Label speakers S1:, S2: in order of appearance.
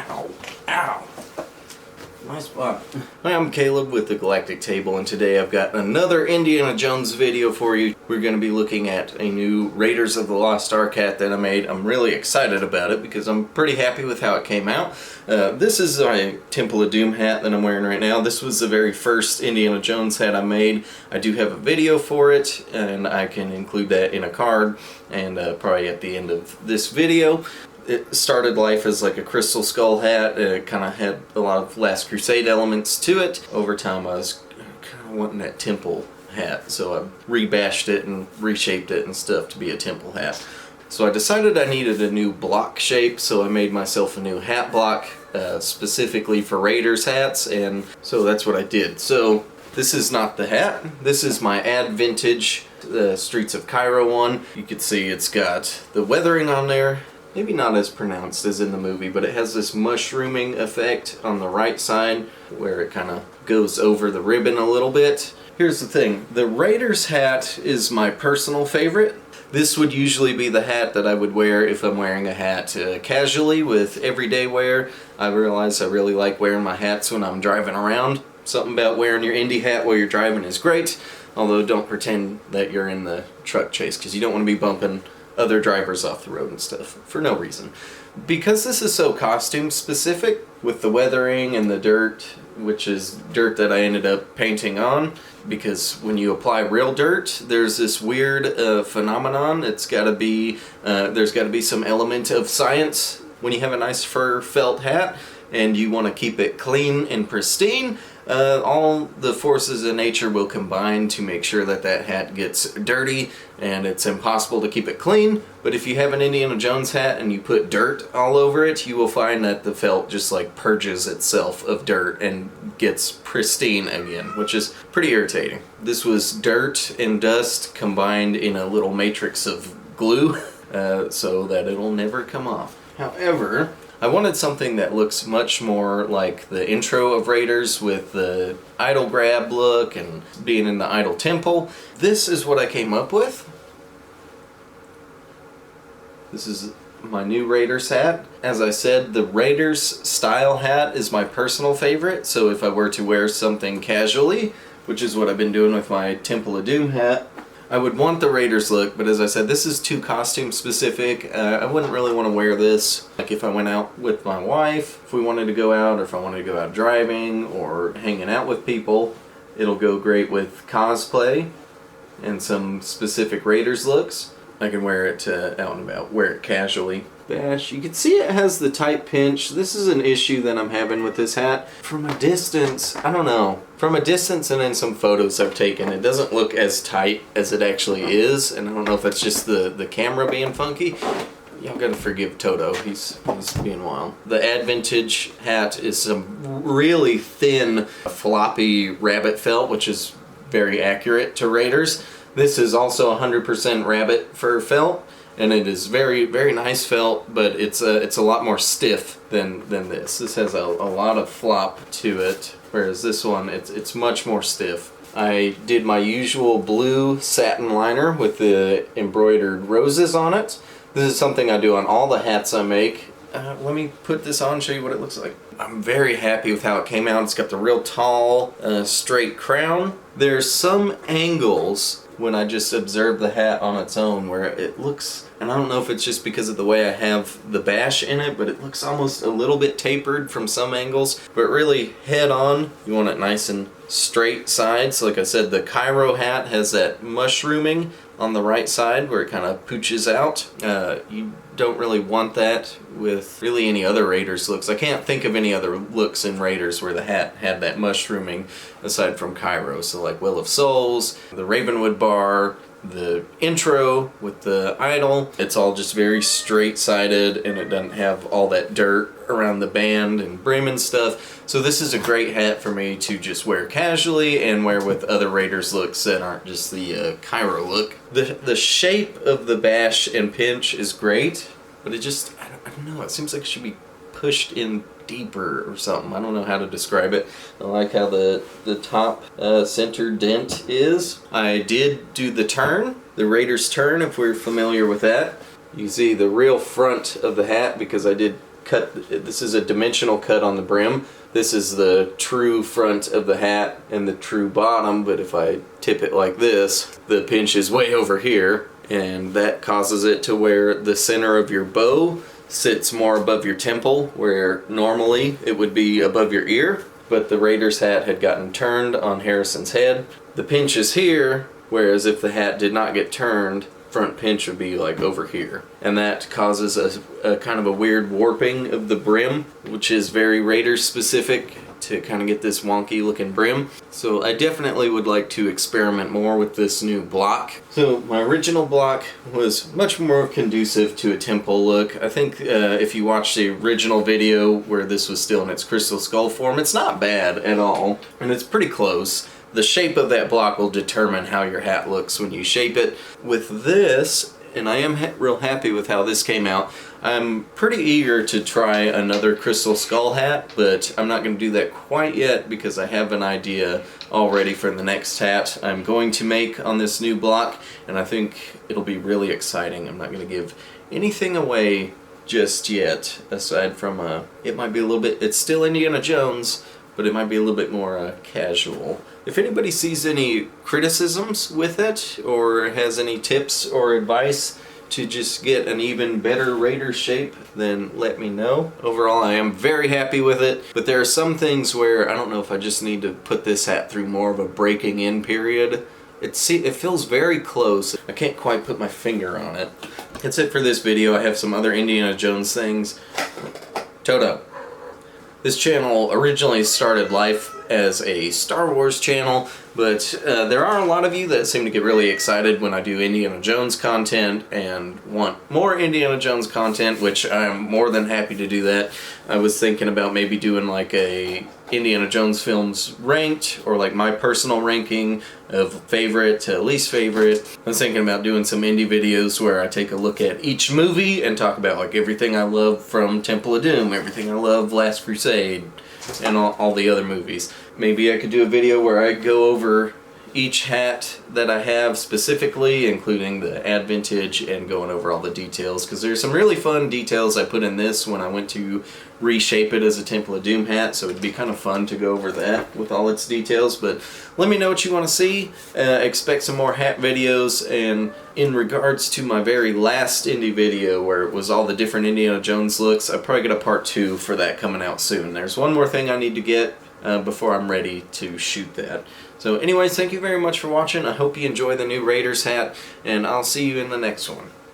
S1: Ow. Ow. My spot. Hi, I'm Caleb with the Galactic Table, and today I've got another Indiana Jones video for you. We're going to be looking at a new Raiders of the Lost Ark hat that I made. I'm really excited about it because I'm pretty happy with how it came out. This is my Temple of Doom hat that I'm wearing right now. This was the very first Indiana Jones hat I made. I do have a video for it, and I can include that in a card and probably at the end of this video. It started life as like a crystal skull hat. It kind of had a lot of Last Crusade elements to it. Over time I was kind of wanting that temple hat, so I rebashed it and reshaped it and stuff to be a temple hat. So I decided I needed a new block shape, so I made myself a new hat block specifically for Raiders hats, and so that's what I did. So this is not the hat. This is my Ad Vintage Streets of Cairo one. You can see it's got the weathering on there. Maybe not as pronounced as in the movie, but it has this mushrooming effect on the right side where it kind of goes over the ribbon a little bit. Here's the thing, the Raiders hat is my personal favorite. This would usually be the hat that I would wear if I'm wearing a hat casually with everyday wear. I realize I really like wearing my hats when I'm driving around. Something about wearing your Indy hat while you're driving is great, although don't pretend that you're in the truck chase because you don't want to be bumping other drivers off the road and stuff for no reason. Because this is so costume specific with the weathering and the dirt, which is dirt that I ended up painting on, because when you apply real dirt there's this weird phenomenon. There's got to be some element of science when you have a nice fur felt hat and you want to keep it clean and pristine. All the forces in nature will combine to make sure that that hat gets dirty, and it's impossible to keep it clean. But if you have an Indiana Jones hat and you put dirt all over it, you will find that the felt just like purges itself of dirt and gets pristine again, which is pretty irritating. This was dirt and dust combined in a little matrix of glue so that it'll never come off. However, I wanted something that looks much more like the intro of Raiders with the idol grab look and being in the idol temple. This is what I came up with. This is my new Raiders hat. As I said, the Raiders style hat is my personal favorite, so if I were to wear something casually, which is what I've been doing with my Temple of Doom hat, I would want the Raiders look, but as I said, this is too costume specific. I wouldn't really want to wear this like if I went out with my wife, if we wanted to go out, or if I wanted to go out driving or hanging out with people. It'll go great with cosplay and some specific Raiders looks. I can wear it out and about, wear it casually. Bash, you can see it has the tight pinch. This is an issue that I'm having with this hat. From a distance, I don't know. From a distance and in some photos I've taken, it doesn't look as tight as it actually is, and I don't know if it's just the camera being funky. Y'all gotta forgive Toto, he's being wild. The Ad Vintage hat is some really thin, floppy rabbit felt, which is very accurate to Raiders. This is also 100% rabbit fur felt, and it is very, very nice felt, but it's a lot more stiff than this. This has a lot of flop to it, whereas this one, it's much more stiff. I did my usual blue satin liner with the embroidered roses on it. This is something I do on all the hats I make. Let me put this on and show you what it looks like. I'm very happy with how it came out. It's got the real tall, straight crown. There's some angles when I just observe the hat on its own where it looks, and I don't know if it's just because of the way I have the bash in it, but it looks almost a little bit tapered from some angles. But really head on, you want it nice and straight sides. Like I said, the Cairo hat has that mushrooming on the right side where it kind of pooches out. You don't really want that with really any other Raiders looks. I can't think of any other looks in Raiders where the hat had that mushrooming aside from Cairo. So like Will of Souls, the Ravenwood bar, the intro with the idol, it's all just very straight-sided and it doesn't have all that dirt around the band and brim and stuff. So this is a great hat for me to just wear casually and wear with other Raiders looks that aren't just the Cairo look. The shape of the bash and pinch is great, but it just, I don't know, it seems like it should be pushed in deeper or something. I don't know how to describe it. I like how the top center dent is. I did do the turn, the Raiders turn, if we're familiar with that. You see the real front of the hat because I did cut. This is a dimensional cut on the brim. This is the true front of the hat and the true bottom, but if I tip it like this, the pinch is way over here, and that causes it to where the center of your bow sits more above your temple, where normally it would be above your ear, but the Raiders hat had gotten turned on Harrison's head. The pinch is here, whereas if the hat did not get turned, front pinch would be like over here. And that causes a kind of a weird warping of the brim, which is very Raiders specific to kind of get this wonky looking brim. So I definitely would like to experiment more with this new block. So my original block was much more conducive to a temple look. I think if you watch the original video where this was still in its crystal skull form, it's not bad at all, and it's pretty close. The shape of that block will determine how your hat looks when you shape it. With this, and I am real happy with how this came out, I'm pretty eager to try another crystal skull hat, but I'm not going to do that quite yet because I have an idea already for the next hat I'm going to make on this new block, and I think it'll be really exciting. I'm not going to give anything away just yet, aside from it might be a little bit, it's still Indiana Jones, but it might be a little bit more casual. If anybody sees any criticisms with it, or has any tips or advice to just get an even better Raider shape, then let me know. Overall, I am very happy with it, but there are some things where I don't know if I just need to put this hat through more of a breaking in period. It feels very close. I can't quite put my finger on it. That's it for this video. I have some other Indiana Jones things. Toto. This channel originally started life as a Star Wars channel, but there are a lot of you that seem to get really excited when I do Indiana Jones content and want more Indiana Jones content, which I'm more than happy to do that. I was thinking about maybe doing like a Indiana Jones films ranked, or like my personal ranking of favorite to least favorite. I was thinking about doing some indie videos where I take a look at each movie and talk about like everything I love from Temple of Doom, everything I love Last Crusade, and all the other movies. Maybe I could do a video where I go over each hat that I have specifically, including the ad vintage, and going over all the details, because there's some really fun details I put in this when I went to reshape it as a Temple of Doom hat, so it'd be kind of fun to go over that with all its details. But let me know what you want to see. Expect some more hat videos, and in regards to my very last indie video where it was all the different Indiana Jones looks, I probably got a part 2 for that coming out soon. There's one more thing I need to get before I'm ready to shoot that. So anyways, thank you very much for watching. I hope you enjoy the new Raiders hat, and I'll see you in the next one.